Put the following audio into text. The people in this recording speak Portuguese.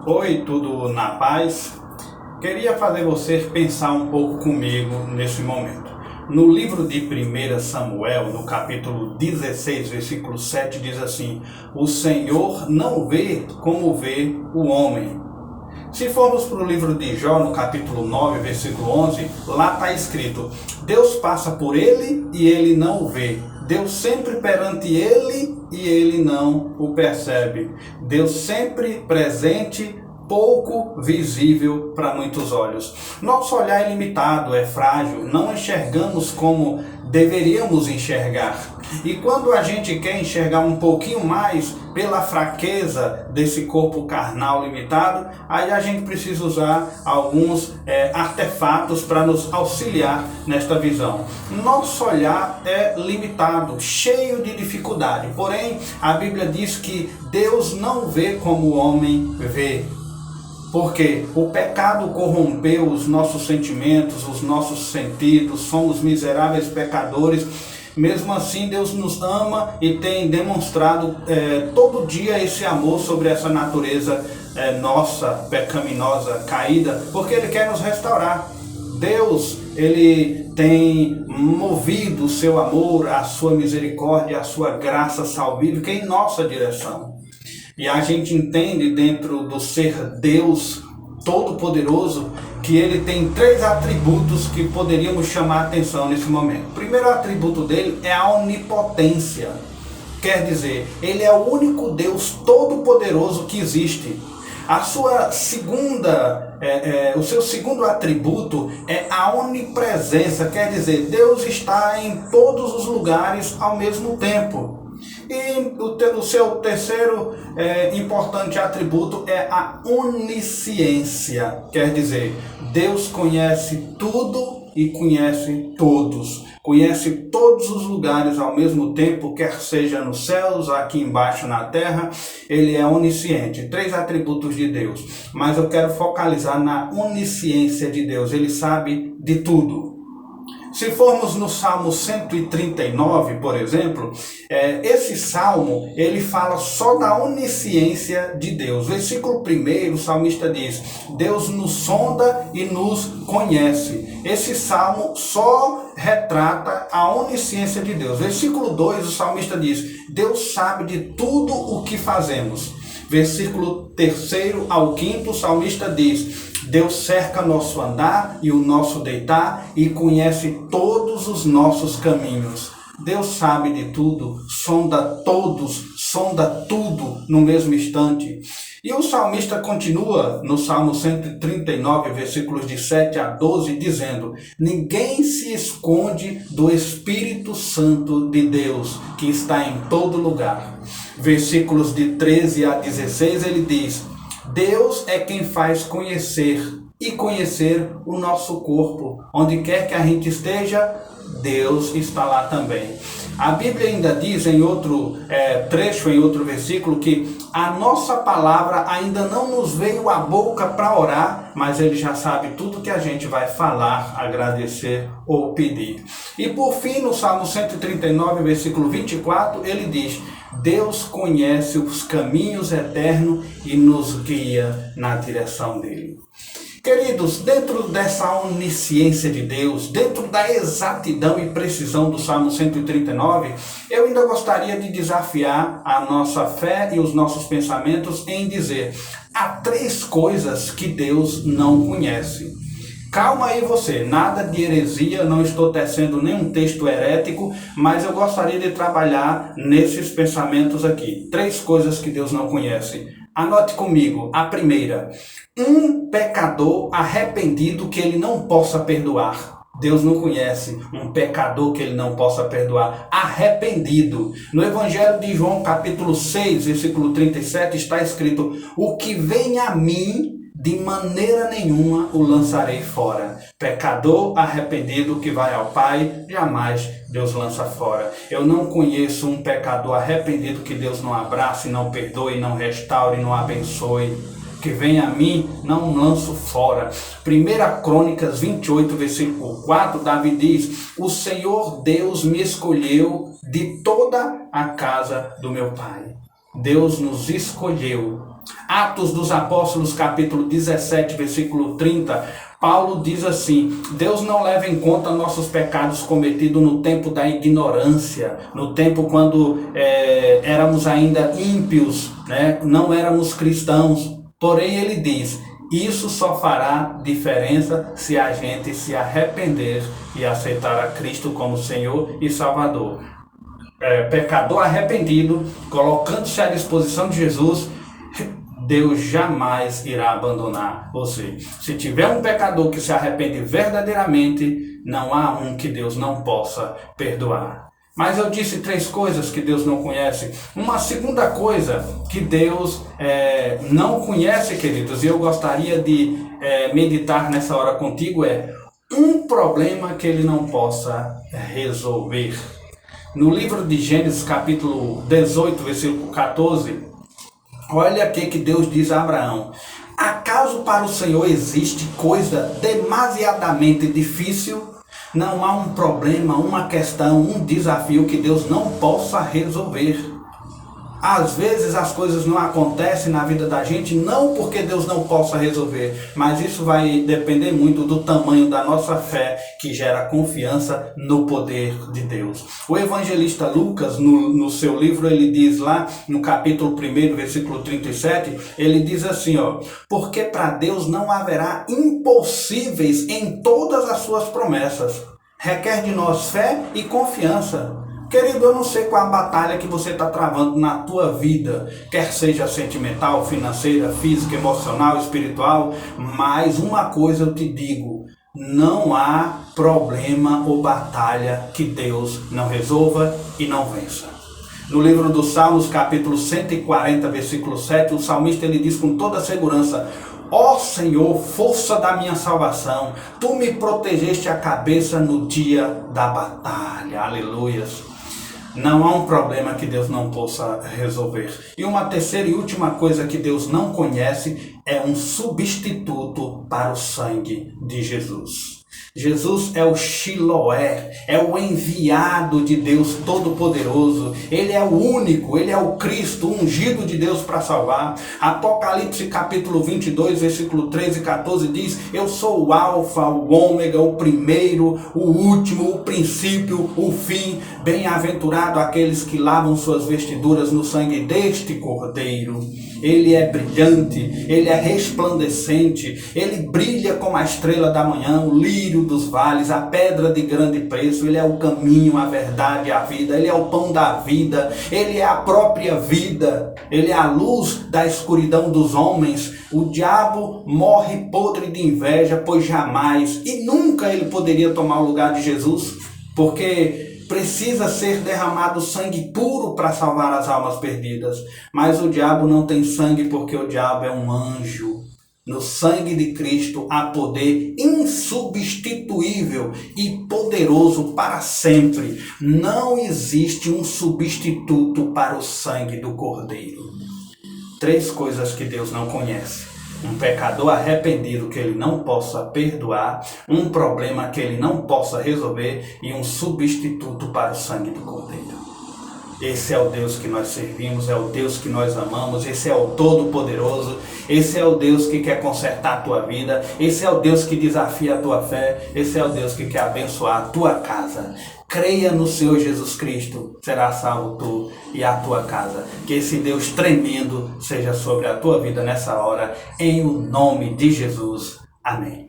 Oi, tudo na paz? Queria fazer você pensar um pouco comigo nesse momento. No livro de 1 Samuel, no capítulo 16, versículo 7, diz assim: O Senhor não vê como vê o homem. Se formos para o livro de Jó, no capítulo 9, versículo 11, lá está escrito: Deus passa por ele e ele não o vê. Deus sempre perante ele e ele não o percebe. Deus sempre presente, pouco visível para muitos olhos. Nosso olhar é limitado, é frágil, não enxergamos como deveríamos enxergar. E quando a gente quer enxergar um pouquinho mais pela fraqueza desse corpo carnal limitado, aí a gente precisa usar alguns artefatos para nos auxiliar nesta visão. Nosso olhar é limitado, cheio de dificuldade. Porém, a Bíblia diz que Deus não vê como o homem vê. Porque o pecado corrompeu os nossos sentimentos, os nossos sentidos, somos miseráveis pecadores. Mesmo assim, Deus nos ama e tem demonstrado todo dia esse amor sobre essa natureza nossa, pecaminosa, caída, porque Ele quer nos restaurar. Deus, Ele tem movido o seu amor, a sua misericórdia, a sua graça salvífica em nossa direção. E a gente entende dentro do ser Deus Todo-Poderoso que ele tem três atributos que poderíamos chamar a atenção nesse momento. O primeiro atributo dele é a onipotência. Quer dizer, ele é o único Deus Todo-Poderoso que existe. O seu segundo atributo é a onipresença. Quer dizer, Deus está em todos os lugares ao mesmo tempo. E o seu terceiro importante atributo é a onisciência. Quer dizer, Deus conhece tudo e conhece todos. Conhece todos os lugares ao mesmo tempo, quer seja nos céus, aqui embaixo na terra. Ele é onisciente. Três atributos de Deus. Mas eu quero focalizar na onisciência de Deus. Ele sabe de tudo. Se formos no Salmo 139, por exemplo, esse salmo, ele fala só da onisciência de Deus. Versículo 1, o salmista diz: Deus nos sonda e nos conhece. Esse salmo só retrata a onisciência de Deus. Versículo 2, o salmista diz: Deus sabe de tudo o que fazemos. Versículo 3 ao 5, o salmista diz: Deus cerca nosso andar e o nosso deitar e conhece todos os nossos caminhos. Deus sabe de tudo, sonda todos, sonda tudo no mesmo instante. E o salmista continua no Salmo 139, versículos de 7 a 12, dizendo: Ninguém se esconde do Espírito Santo de Deus, que está em todo lugar. Versículos de 13 a 16, ele diz: Deus é quem faz conhecer o nosso corpo. Onde quer que a gente esteja, Deus está lá também. A Bíblia ainda diz em outro trecho, em outro versículo, que a nossa palavra ainda não nos veio à boca para orar, mas Ele já sabe tudo que a gente vai falar, agradecer ou pedir. E por fim, no Salmo 139, versículo 24, ele diz: Deus conhece os caminhos eternos e nos guia na direção dele. Queridos, dentro dessa onisciência de Deus, dentro da exatidão e precisão do Salmo 139, eu ainda gostaria de desafiar a nossa fé e os nossos pensamentos em dizer: há três coisas que Deus não conhece. Calma aí você, nada de heresia, não estou tecendo nenhum texto herético, mas eu gostaria de trabalhar nesses pensamentos aqui. Três coisas que Deus não conhece. Anote comigo. A primeira: um pecador arrependido que ele não possa perdoar. Deus não conhece um pecador que ele não possa perdoar, arrependido. No Evangelho de João, capítulo 6, versículo 37, está escrito: O que vem a mim, de maneira nenhuma o lançarei fora. Pecador arrependido que vai ao Pai, jamais Deus lança fora. Eu não conheço um pecador arrependido que Deus não abrace, não perdoe, não restaure, não abençoe. Que vem a mim, não lanço fora. 1 Crônicas 28, versículo 4, Davi diz: O Senhor Deus me escolheu de toda a casa do meu pai. Deus nos escolheu. Atos dos Apóstolos, capítulo 17, versículo 30, Paulo diz assim: Deus não leva em conta nossos pecados cometidos no tempo da ignorância, no tempo quando éramos ainda ímpios, né? Não éramos cristãos. Porém, ele diz: isso só fará diferença se a gente se arrepender e aceitar a Cristo como Senhor e Salvador. Pecador arrependido, colocando-se à disposição de Jesus, Deus jamais irá abandonar você. Se tiver um pecador que se arrepende verdadeiramente, não há um que Deus não possa perdoar. Mas eu disse 3 coisas que Deus não conhece. Uma segunda coisa que Deus não conhece, queridos, e eu gostaria de meditar nessa hora contigo, é um problema que Ele não possa resolver. No livro de Gênesis, capítulo 18, versículo 14, olha o que Deus diz a Abraão: acaso para o Senhor existe coisa demasiadamente difícil? Não há um problema, uma questão, um desafio que Deus não possa resolver. Às vezes as coisas não acontecem na vida da gente, não porque Deus não possa resolver, mas isso vai depender muito do tamanho da nossa fé, que gera confiança no poder de Deus. O evangelista Lucas, no seu livro, ele diz lá no capítulo 1, versículo 37, ele diz assim, porque para Deus não haverá impossíveis em todas as suas promessas. Requer de nós fé e confiança. Querido, eu não sei qual a batalha que você está travando na tua vida, quer seja sentimental, financeira, física, emocional, espiritual, mas uma coisa eu te digo: não há problema ou batalha que Deus não resolva e não vença. No livro dos Salmos, capítulo 140, versículo 7, o salmista ele diz com toda segurança: ó Senhor, força da minha salvação, Tu me protegeste a cabeça no dia da batalha. Aleluias. Não há um problema que Deus não possa resolver. E uma terceira e última coisa que Deus não conhece é um substituto para o sangue de Jesus. Jesus é o Shiloé, é o enviado de Deus Todo-Poderoso. Ele é o único, ele é o Cristo, ungido de Deus para salvar. Apocalipse capítulo 22, versículo 13 e 14 diz: eu sou o Alfa, o Ômega, o primeiro, o último, o princípio, o fim. Bem-aventurado aqueles que lavam suas vestiduras no sangue deste Cordeiro. Ele é brilhante, ele é resplandecente, ele brilha como a estrela da manhã, o lírio dos vales, a pedra de grande preço. Ele é o caminho, a verdade e a vida. Ele é o pão da vida, ele é a própria vida, ele é a luz da escuridão dos homens. O diabo morre podre de inveja, pois jamais e nunca ele poderia tomar o lugar de Jesus, porque precisa ser derramado sangue puro para salvar as almas perdidas. Mas o diabo não tem sangue, porque o diabo é um anjo. No sangue de Cristo há poder insubstituível e poderoso para sempre. Não existe um substituto para o sangue do Cordeiro. 3 coisas que Deus não conhece: um pecador arrependido que ele não possa perdoar, um problema que ele não possa resolver e um substituto para o sangue do Cordeiro. Esse é o Deus que nós servimos, é o Deus que nós amamos, esse é o Todo-Poderoso, esse é o Deus que quer consertar a tua vida, esse é o Deus que desafia a tua fé, esse é o Deus que quer abençoar a tua casa. Creia no Senhor Jesus Cristo, será salvo tu e a tua casa. Que esse Deus tremendo seja sobre a tua vida nessa hora, em o nome de Jesus. Amém.